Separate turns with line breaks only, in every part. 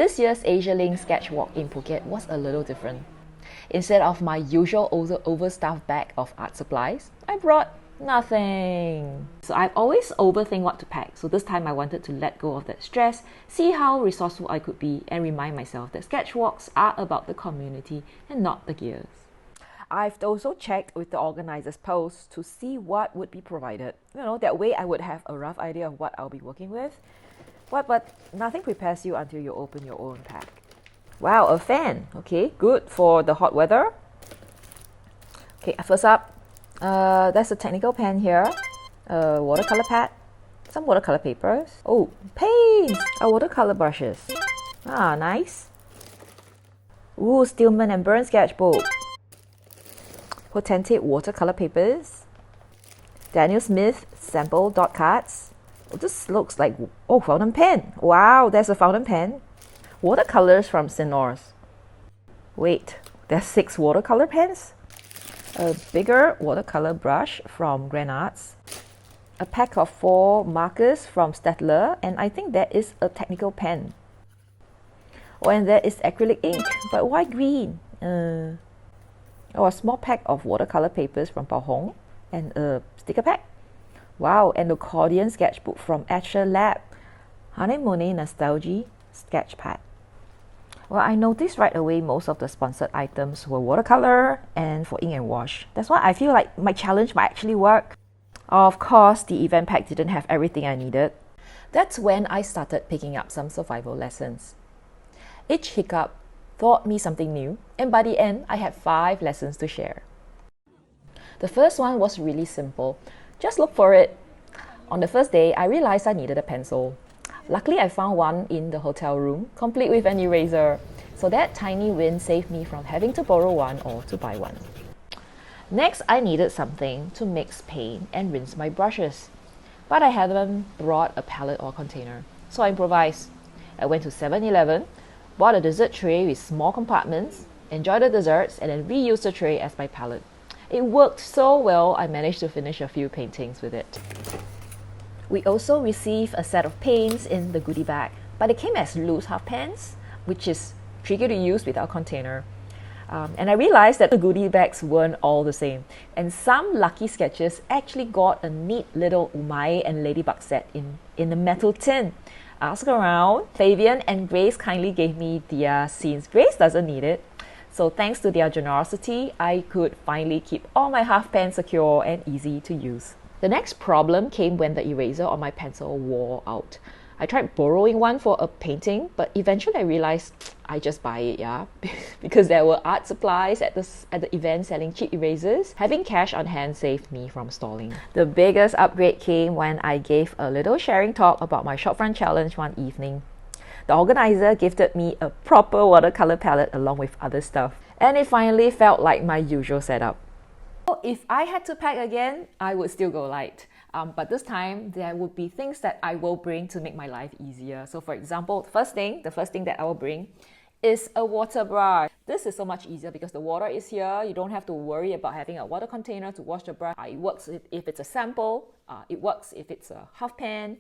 This year's Asialink Sketchwalk in Phuket was a little different. Instead of my usual overstuffed bag of art supplies, I brought nothing. So I've always overthink what to pack, so this time I wanted to let go of that stress, see how resourceful I could be, and remind myself that sketchwalks are about the community and not the gears. I've also checked with the organizer's post to see what would be provided. That way I would have a rough idea of what I'll be working with. But nothing prepares you until you open your own pack. Wow, a fan. Okay, good for the hot weather. Okay, first up, there's a technical pen here, a watercolor pad, some watercolor papers. Oh, paints, watercolor brushes. Ah, nice. Ooh, Stillman and Burn sketchbook. Potentate watercolor papers. Daniel Smith sample dot cards. Oh, this looks like, fountain pen. Wow, there's a fountain pen. Watercolors from Sinors. Wait, there's 6 watercolor pens? A bigger watercolor brush from Grand Arts. A pack of 4 markers from Staedtler, and I think that is a technical pen. Oh, and there is acrylic ink, but why green? A small pack of watercolor papers from Pao Hong, and a sticker pack. Wow, and the accordion sketchbook from Etcher Lab. Hane Monet Nostalgia sketch pad. Well, I noticed right away most of the sponsored items were watercolor and for ink and wash. That's why I feel like my challenge might actually work. Of course, the event pack didn't have everything I needed. That's when I started picking up some survival lessons. Each hiccup taught me something new, and by the end, I had 5 lessons to share. The first one was really simple. Just look for it. On the first day, I realized I needed a pencil. Luckily, I found one in the hotel room, complete with an eraser. So that tiny win saved me from having to borrow one or to buy one. Next, I needed something to mix paint and rinse my brushes. But I hadn't brought a palette or container, so I improvised. I went to 7-Eleven, bought a dessert tray with small compartments, enjoyed the desserts, and then reused the tray as my palette. It worked so well, I managed to finish a few paintings with it. We also received a set of paints in the goodie bag, but they came as loose half pans, which is tricky to use without container. And I realized that the goodie bags weren't all the same, and some lucky sketches actually got a neat little Umai and Ladybug set in a metal tin. Ask around. Fabian and Grace kindly gave me their scenes. Grace doesn't need it. So thanks to their generosity, I could finally keep all my half pans secure and easy to use. The next problem came when the eraser on my pencil wore out. I tried borrowing one for a painting, but eventually I realized I just buy it, yeah? Because there were art supplies at the event selling cheap erasers. Having cash on hand saved me from stalling. The biggest upgrade came when I gave a little sharing talk about my shopfront challenge one evening. The organizer gifted me a proper watercolor palette along with other stuff, and it finally felt like my usual setup. If I had to pack again, I would still go light. But this time, there would be things that I will bring to make my life easier. So for example, the first thing that I will bring is a water brush. This is so much easier because the water is here. You don't have to worry about having a water container to wash the brush. It works if it's a sample. It works if it's a half pan.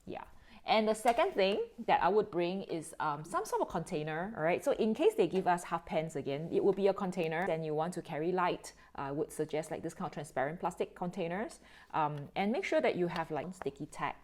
Yeah. And the second thing that I would bring is some sort of container, all right? So in case they give us half pans again, it will be a container. Then you want to carry light, I would suggest like this kind of transparent plastic containers. And make sure that you have like sticky tag,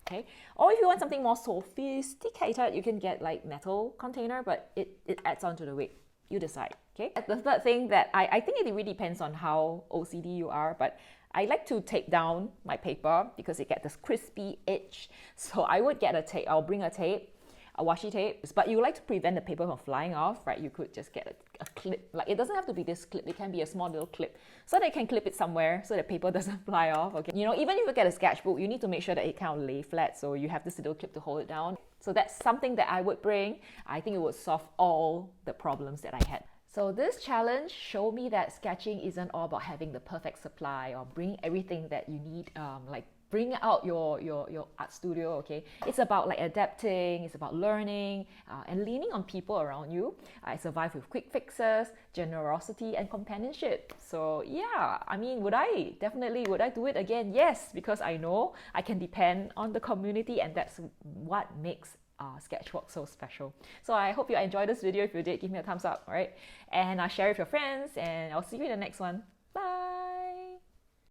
okay? Or if you want something more sophisticated, you can get like metal container, but it adds on to the weight. You decide, okay? The third thing that I think it really depends on how OCD you are, but I like to tape down my paper because it gets this crispy edge. So I would get a tape. I'll bring a tape, a washi tape. But you like to prevent the paper from flying off, right? You could just get a clip. Like it doesn't have to be this clip. It can be a small little clip, so that you can clip it somewhere so the paper doesn't fly off. Okay. Even if you get a sketchbook, you need to make sure that it kind of lay flat. So you have this little clip to hold it down. So that's something that I would bring. I think it would solve all the problems that I had. So this challenge showed me that sketching isn't all about having the perfect supply or bringing everything that you need, like bring out your art studio, okay? It's about like adapting, it's about learning and leaning on people around you. I survive with quick fixes, generosity and companionship. So yeah, I mean, would I do it again? Yes, because I know I can depend on the community, and that's what makes sketchwalk so special. So I hope you enjoyed this video. If you did, give me a thumbs up, all right? And share it with your friends, and I'll see you in the next one.